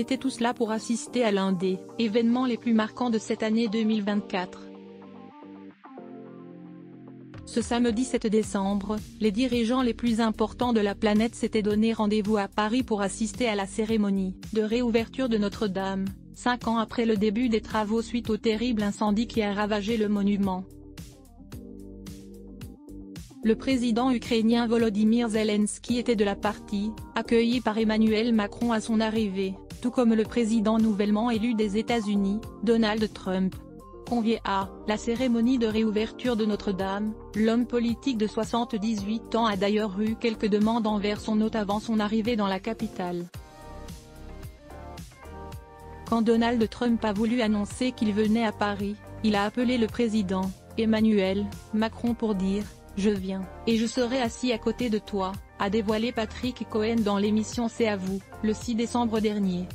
étaient tous là pour assister à l'un des événements les plus marquants de cette année 2024. Ce samedi 7 décembre, les dirigeants les plus importants de la planète s'étaient donné rendez-vous à Paris pour assister à la cérémonie de réouverture de Notre-Dame, 5 ans après le début des travaux suite au terrible incendie qui a ravagé le monument. Le président ukrainien Volodymyr Zelensky était de la partie, accueilli par Emmanuel Macron à son arrivée, tout comme le président nouvellement élu des États-Unis, Donald Trump. Convié à la cérémonie de réouverture de Notre-Dame, l'homme politique de 78 ans a d'ailleurs eu quelques demandes envers son hôte avant son arrivée dans la capitale. Quand Donald Trump a voulu annoncer qu'il venait à Paris, il a appelé le président, Emmanuel Macron pour dire « Je viens, et je serai assis à côté de toi », a dévoilé Patrick Cohen dans l'émission C'est à vous, le 6 décembre dernier.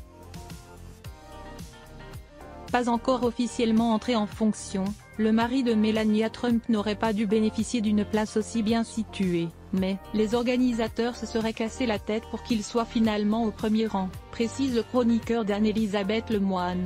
Pas encore officiellement entré en fonction, le mari de Melania Trump n'aurait pas dû bénéficier d'une place aussi bien située, mais les organisateurs se seraient cassé la tête pour qu'il soit finalement au premier rang, précise le chroniqueur d'Anne-Elisabeth Lemoine.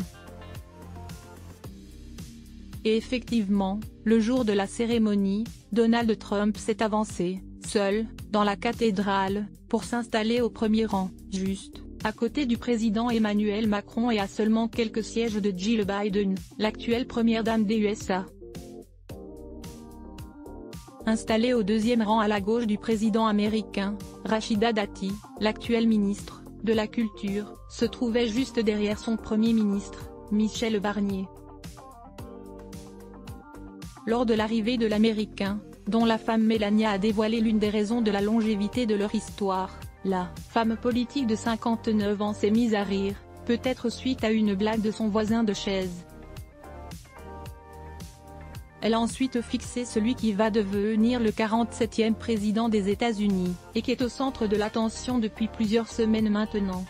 Et effectivement, le jour de la cérémonie, Donald Trump s'est avancé, seul, dans la cathédrale, pour s'installer au premier rang, juste à côté du président Emmanuel Macron et à seulement quelques sièges de Jill Biden, l'actuelle première dame des USA. Installée au deuxième rang à la gauche du président américain, Rachida Dati, l'actuelle ministre de la Culture, se trouvait juste derrière son premier ministre, Michel Barnier. Lors de l'arrivée de l'Américain, dont la femme Melania a dévoilé l'une des raisons de la longévité de leur histoire, la femme politique de 59 ans s'est mise à rire, peut-être suite à une blague de son voisin de chaise. Elle a ensuite fixé celui qui va devenir le 47e président des États-Unis, et qui est au centre de l'attention depuis plusieurs semaines maintenant.